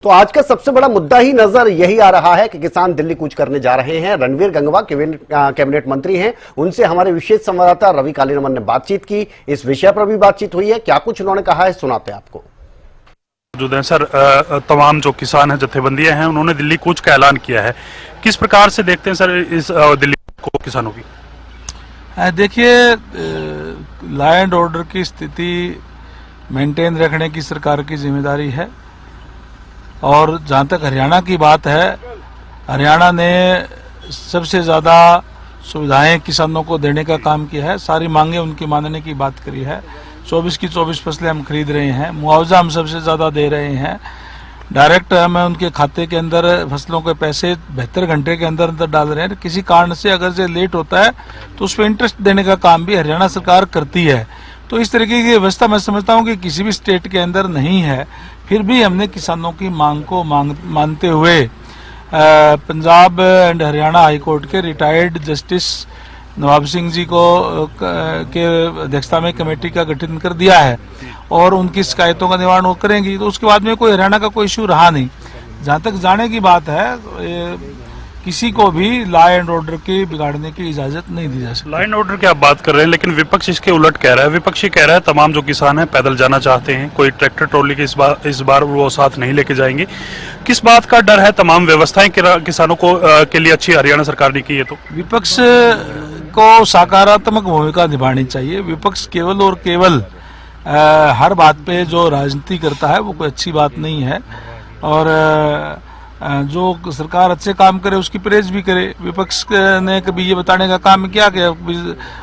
तो आज का सबसे बड़ा मुद्दा ही नजर यही आ रहा है कि किसान दिल्ली कूच करने जा रहे हैं। रणवीर गंगवा कैबिनेट मंत्री हैं, उनसे हमारे विशेष संवाददाता रवि कालीरमन ने बातचीत की। इस विषय पर भी बातचीत हुई है, क्या कुछ उन्होंने कहा है सुनाते हैं आपको। जो है सर, तमाम जो किसान हैं, जत्थेबंदियां हैं, उन्होंने दिल्ली कूच का ऐलान किया है। किस प्रकार से देखते हैं सर इस दिल्ली को किसानों की? देखिए, लॉ एंड ऑर्डर की स्थिति मेंटेन रखने की सरकार की जिम्मेदारी है। और जहां तक हरियाणा की बात है, हरियाणा ने सबसे ज़्यादा सुविधाएं किसानों को देने का काम किया है। सारी मांगे उनकी मानने की बात करी है। 24 की 24 फसलें हम खरीद रहे हैं, मुआवजा हम सबसे ज़्यादा दे रहे हैं। डायरेक्ट हमें उनके खाते के अंदर फसलों के पैसे 72 घंटे के अंदर अंदर डाल रहे हैं। किसी कारण से अगर से लेट होता है तो उस पर इंटरेस्ट देने का काम भी हरियाणा सरकार करती है। तो इस तरीके की व्यवस्था मैं समझता हूँ कि किसी भी स्टेट के अंदर नहीं है। फिर भी हमने किसानों की मांग को मानते हुए Punjab and Haryana high court के रिटायर्ड जस्टिस नवाब सिंह जी को के अध्यक्षता में कमेटी का गठन कर दिया है और उनकी शिकायतों का निवारण वो करेंगी। तो उसके बाद में कोई हरियाणा का कोई इश्यू रहा नहीं। जहां तक जाने की बात है, किसी को भी लॉ एंड ऑर्डर के बिगाड़ने की इजाजत नहीं दी जा सकती। लॉ एंड ऑर्डर की आप बात कर रहे हैं, लेकिन विपक्ष इसके उलट कह रहा है। विपक्ष ये कह रहा है तमाम जो किसान हैं पैदल जाना चाहते हैं, कोई ट्रैक्टर ट्रॉली के इस बार वो साथ नहीं लेके जाएंगे। किस बात का डर है? तमाम व्यवस्थाएं किसानों को के लिए अच्छी हरियाणा सरकार ने की है। तो विपक्ष को सकारात्मक भूमिका निभानी चाहिए। विपक्ष केवल और केवल हर बात पे जो राजनीति करता है वो कोई अच्छी बात नहीं है। और जो सरकार अच्छे काम करे उसकी प्रेज भी करे। विपक्ष ने कभी ये बताने का काम किया कि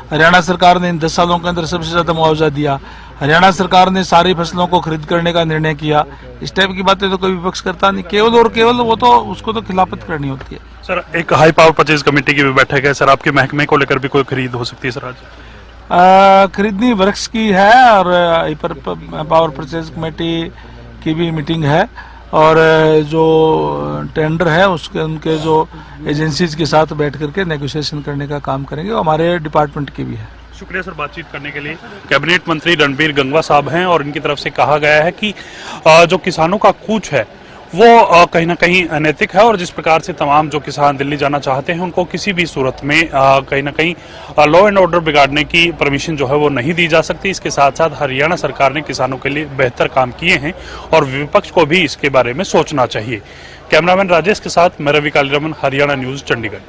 हरियाणा सरकार ने इन 10 सालों के अंदर सबसे ज्यादा मुआवजा दिया, हरियाणा सरकार ने सारी फसलों को खरीद करने का निर्णय किया। इस टाइप की बातें तो कोई विपक्ष करता नहीं। केवल और केवल वो तो उसको तो खिलाफत करनी होती है। सर, एक हाई पावर परचेज कमेटी की भी बैठक है सर, आपके महकमे को लेकर भी कोई खरीद हो सकती है सर आज? खरीदनी वर्क्स की है और हाइपर पावर परचेज कमेटी की भी मीटिंग है। और जो टेंडर है उसके उनके जो एजेंसीज के साथ बैठ करके नेगोशिएशन करने का काम करेंगे। हमारे डिपार्टमेंट की भी है। शुक्रिया सर बातचीत करने के लिए। कैबिनेट मंत्री रणवीर गंगवा साहब हैं और इनकी तरफ से कहा गया है कि जो किसानों का कूच है वो कहीं ना कहीं अनैतिक है और जिस प्रकार से तमाम जो किसान दिल्ली जाना चाहते हैं उनको किसी भी सूरत में कहीं ना कहीं लॉ एंड ऑर्डर बिगाड़ने की परमिशन जो है वो नहीं दी जा सकती। इसके साथ साथ हरियाणा सरकार ने किसानों के लिए बेहतर काम किए हैं और विपक्ष को भी इसके बारे में सोचना चाहिए। कैमरामैन राजेश के साथ मैं रवि कालीरमन, हरियाणा न्यूज, चंडीगढ़।